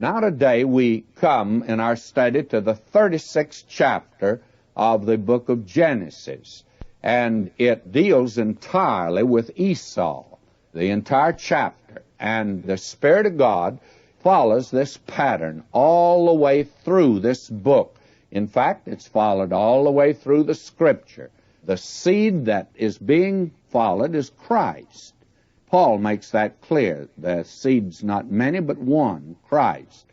Now today we come in our study to the 36th chapter of the book of Genesis, and it deals entirely with Esau, the entire chapter. And the Spirit of God follows this pattern all the way through this book. In fact, it's followed all the way through the Scripture. The seed that is being followed is Christ. Paul makes that clear. The seed's not many, but one, Christ.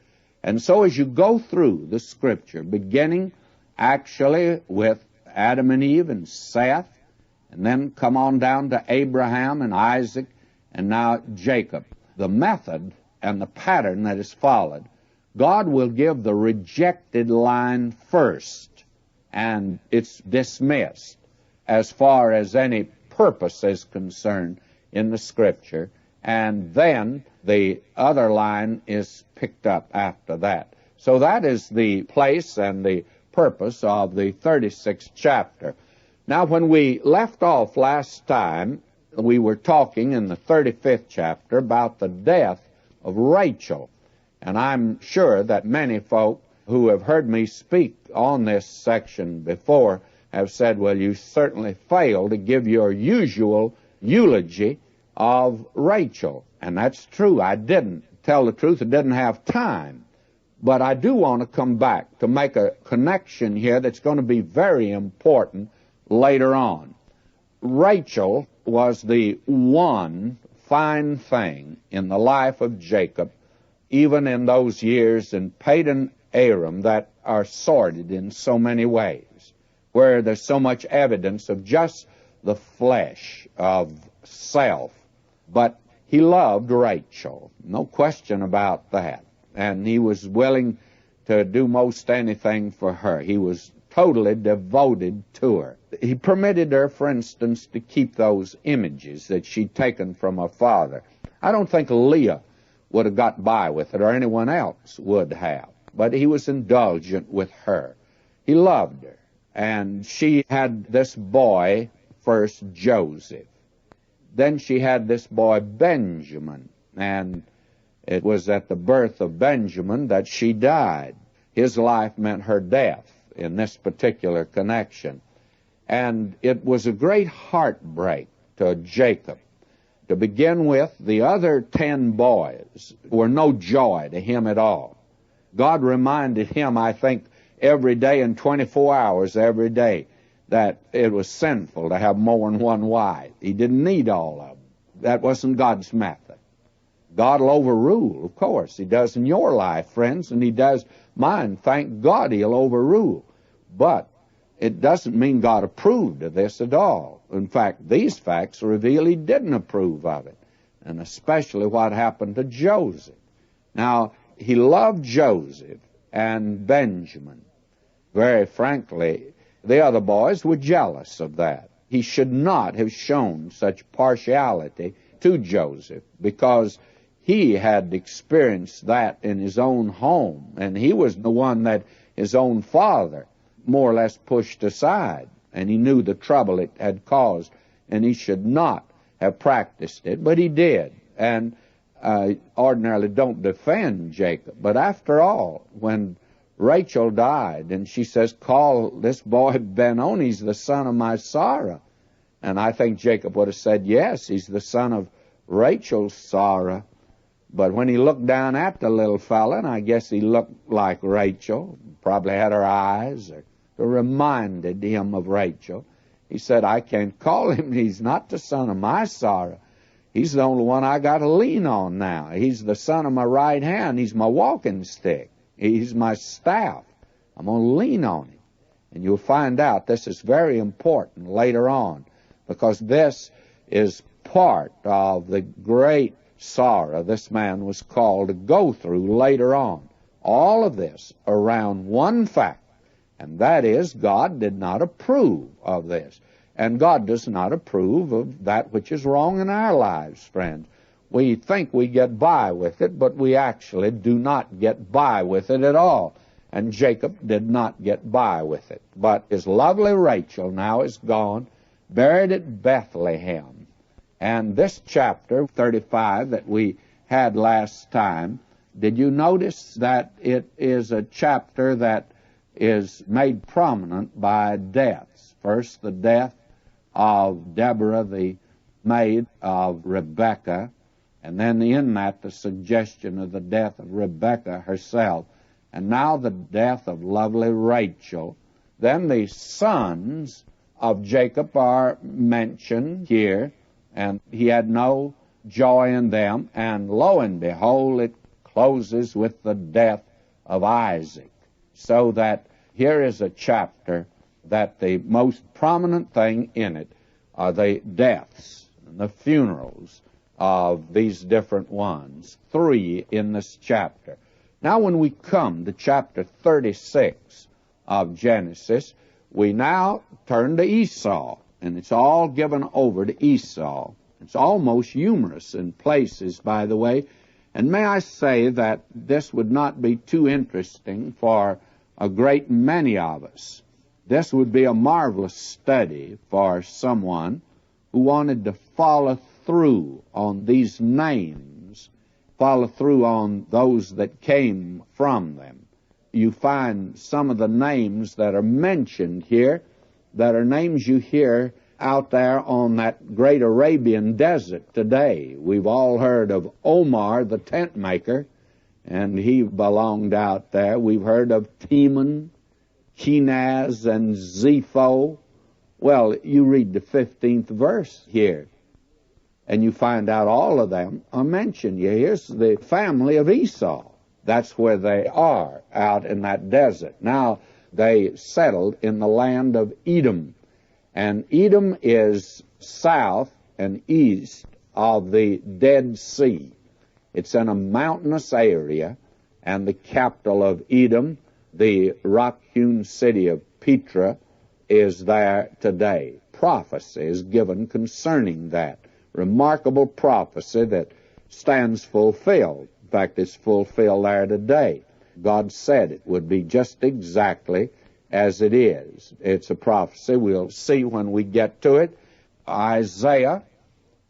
And so as you go through the Scripture, beginning actually with Adam and Eve and Seth, and then come on down to Abraham and Isaac, and now Jacob, the method and the pattern that is followed, God will give the rejected line first, and it's dismissed as far as any purpose is concerned in the Scripture, and then the other line is picked up after that. So that is the place and the purpose of the 36th chapter. Now, when we left off last time, we were talking in the 35th chapter about the death of Rachel. And I'm sure that many folk who have heard me speak on this section before have said, well, you certainly failed to give your usual eulogy of Rachel. And that's true. I didn't. Tell the truth, I didn't have time. But I do want to come back to make a connection here that's going to be very important later on. Rachel was the one fine thing in the life of Jacob, even in those years in Padan Aram that are sordid in so many ways, where there's so much evidence of just the flesh, of self. But he loved Rachel, no question about that. And he was willing to do most anything for her. He was totally devoted to her. He permitted her, for instance, to keep those images that she'd taken from her father. I don't think Leah would have got by with it, or anyone else would have. But he was indulgent with her. He loved her. And she had this boy, first Joseph. Then she had this boy Benjamin. And it was at the birth of Benjamin that she died. His life meant her death in this particular connection. And it was a great heartbreak to Jacob. To begin with, the other 10 boys were no joy to him at all. God reminded him, I think, every day and 24 hours every day that it was sinful to have more than one wife. He didn't need all of them. That wasn't God's method. God will overrule, of course. He does in your life, friends, and he does mine. Thank God he'll overrule. But it doesn't mean God approved of this at all. In fact, these facts reveal he didn't approve of it, and especially what happened to Joseph. Now, he loved Joseph and Benjamin. Very frankly, the other boys were jealous of that. He should not have shown such partiality to Joseph, because he had experienced that in his own home, and he was the one that his own father more or less pushed aside, and he knew the trouble it had caused, and he should not have practiced it, but he did. And ordinarily don't defend Jacob, but after all, when Rachel died, and she says, call this boy Benoni, he's the son of my Sarah. And I think Jacob would have said, yes, he's the son of Rachel's Sarah. But when he looked down at the little fella, and I guess he looked like Rachel, probably had her eyes, or reminded him of Rachel, he said, I can't call him. He's not the son of my Sarah. He's the only one I got to lean on now. He's the son of my right hand. He's my walking stick. He's my staff. I'm going to lean on him. And you'll find out this is very important later on, because this is part of the great sorrow this man was called to go through later on. All of this around one fact, and that is God did not approve of this. And God does not approve of that which is wrong in our lives, friends. We think we get by with it, but we actually do not get by with it at all. And Jacob did not get by with it. But his lovely Rachel now is gone, buried at Bethlehem. And this chapter, 35, that we had last time, Did you notice that it is a chapter that is made prominent by deaths? First, the death of Deborah, the maid of Rebekah, and then in that the suggestion of the death of Rebekah herself, and now the death of lovely Rachel. Then the sons of Jacob are mentioned here, and he had no joy in them, and lo and behold, it closes with the death of Isaac. So that here is a chapter that the most prominent thing in it are the deaths and the funerals of these different ones. 3 in this chapter. Now when we come to chapter 36 of Genesis, we now turn to Esau, and it's all given over to Esau. It's almost humorous in places, by the way, and may I say that this would not be too interesting for a great many of us. This would be a marvelous study for someone who wanted to follow through on these names, follow through on those that came from them. You find some of the names that are mentioned here that are names you hear out there on that great Arabian desert today. We've all heard of Omar, the tent maker, and he belonged out there. We've heard of Teman, Kenaz, and Zepho. Well, you read the 15th verse here, and you find out all of them are mentioned. Here's the family of Esau. That's where they are, out in that desert. Now, they settled in the land of Edom. And Edom is south and east of the Dead Sea. It's in a mountainous area, and the capital of Edom, the rock-hewn city of Petra, is there today. Prophecy is given concerning that. Remarkable prophecy that stands fulfilled. In fact, it's fulfilled there today. God said it would be just exactly as it is. It's a prophecy. We'll see when we get to it. Isaiah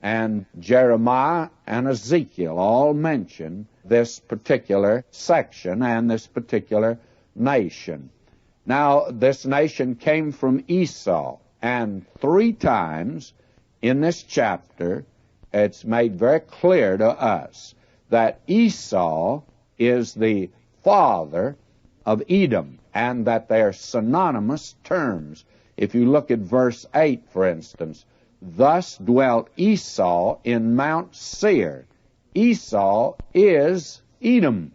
and Jeremiah and Ezekiel all mention this particular section and this particular nation. Now, this nation came from Esau, and 3 times in this chapter it's made very clear to us that Esau is the father of Edom, and that they are synonymous terms. If you look at verse 8, for instance, thus dwelt Esau in Mount Seir. Esau is Edom.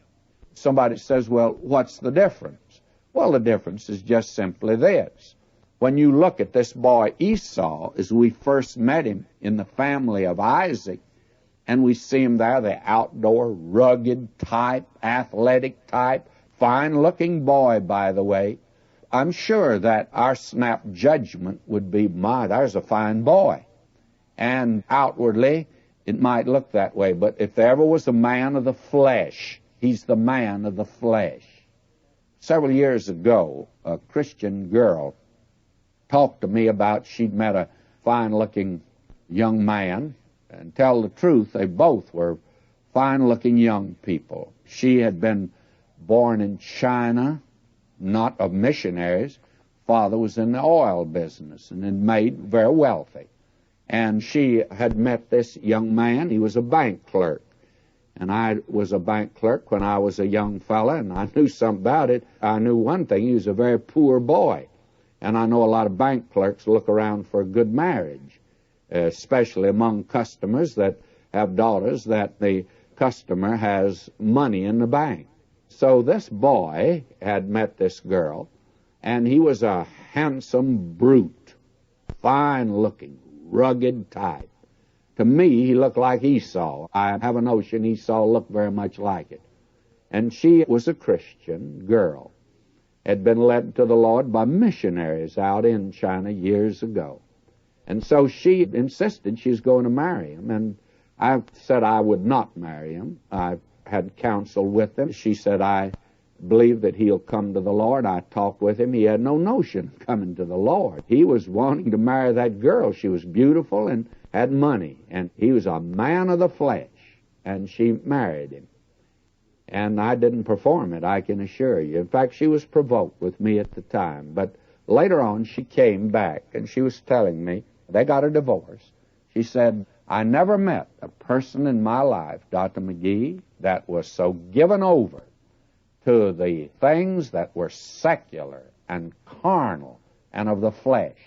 Somebody says, well, what's the difference? Well, the difference is just simply this. When you look at this boy Esau, as we first met him in the family of Isaac, and we see him there, the outdoor, rugged type, athletic type, fine-looking boy, by the way, I'm sure that our snap judgment would be, my, there's a fine boy. And outwardly, it might look that way, but if there ever was a man of the flesh, he's the man of the flesh. Several years ago, a Christian girl talked to me about she'd met a fine-looking young man, and tell the truth, they both were fine-looking young people. She had been born in China, not of missionaries. Father was in the oil business and had made very wealthy. And she had met this young man. He was a bank clerk. And I was a bank clerk when I was a young fella, and I knew something about it. I knew one thing, he was a very poor boy. And I know a lot of bank clerks look around for a good marriage, especially among customers that have daughters that the customer has money in the bank. So this boy had met this girl, and he was a handsome brute, fine-looking, rugged type. To me, he looked like Esau. I have a notion Esau looked very much like it. And she was a Christian girl, had been led to the Lord by missionaries out in China years ago. And so she insisted she was going to marry him, and I said I would not marry him. I had counsel with him. She said, I believe that he'll come to the Lord. I talked with him. He had no notion of coming to the Lord. He was wanting to marry that girl. She was beautiful and had money, and he was a man of the flesh, and she married him. And I didn't perform it, I can assure you. In fact, she was provoked with me at the time. But later on, she came back, and she was telling me they got a divorce. She said, I never met a person in my life, Dr. McGee, that was so given over to the things that were secular and carnal and of the flesh.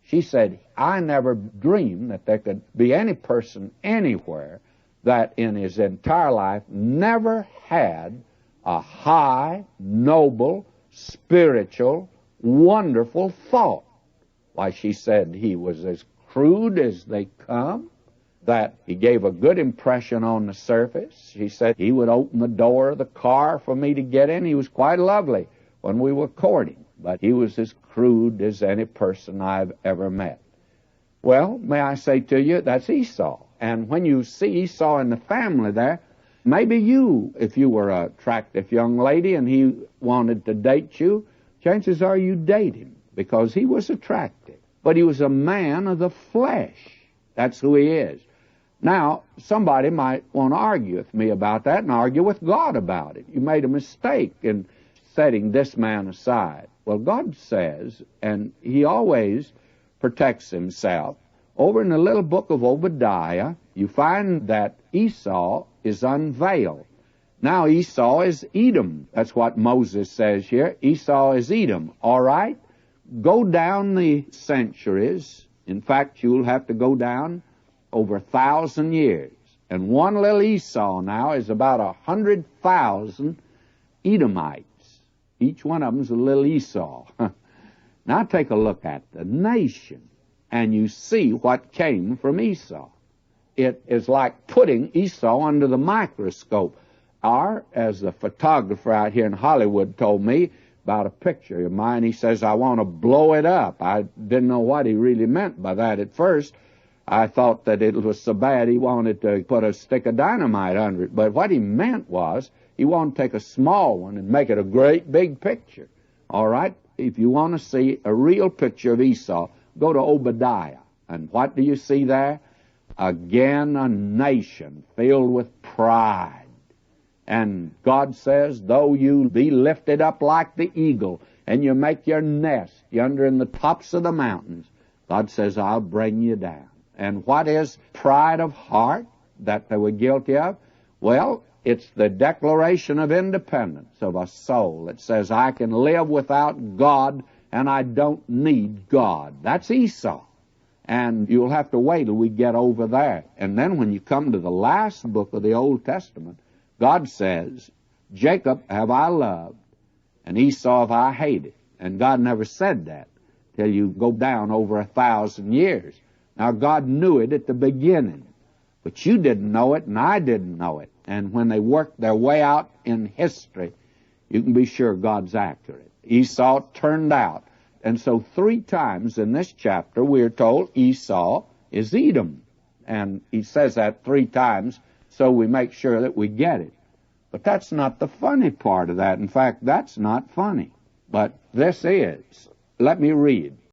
She said, I never dreamed that there could be any person anywhere that in his entire life never had a high, noble, spiritual, wonderful thought. Why, she said he was as crude as they come, that he gave a good impression on the surface. She said he would open the door of the car for me to get in. He was quite lovely when we were courting, but he was as crude as any person I've ever met. Well, may I say to you, that's Esau. And when you see Esau in the family there, maybe you, if you were an attractive young lady and he wanted to date you, chances are you date him because he was attractive. But he was a man of the flesh. That's who he is. Now, somebody might want to argue with me about that and argue with God about it. You made a mistake in setting this man aside. Well, God says, and he always protects himself, over in the little book of Obadiah, you find that Esau is unveiled. Now, Esau is Edom. That's what Moses says here. Esau is Edom. All right? Go down the centuries. In fact, you'll have to go down over 1,000 years. And one little Esau now is about 100,000 Edomites. Each one of them's a little Esau. Now take a look at the nation, and you see what came from Esau. It is like putting Esau under the microscope. Or, as the photographer out here in Hollywood told me about a picture of mine, he says, I want to blow it up. I didn't know what he really meant by that at first. I thought that it was so bad he wanted to put a stick of dynamite under it. But what he meant was he wanted to take a small one and make it a great big picture. All right? If you want to see a real picture of Esau, go to Obadiah. And what do you see there? Again, a nation filled with pride. And God says, though you be lifted up like the eagle, and you make your nest yonder in the tops of the mountains, God says, I'll bring you down. And what is pride of heart that they were guilty of? Well, it's the declaration of independence of a soul that says, I can live without God, and I don't need God. That's Esau. And you'll have to wait till we get over there. And then when you come to the last book of the Old Testament, God says, Jacob have I loved, and Esau have I hated. And God never said that till you go down over 1,000 years. Now, God knew it at the beginning, but you didn't know it, and I didn't know it. And when they worked their way out in history, you can be sure God's accurate. Esau turned out. And so 3 times in this chapter, we're told Esau is Edom. And he says that 3 times, so we make sure that we get it. But that's not the funny part of that. In fact, that's not funny. But this is. Let me read.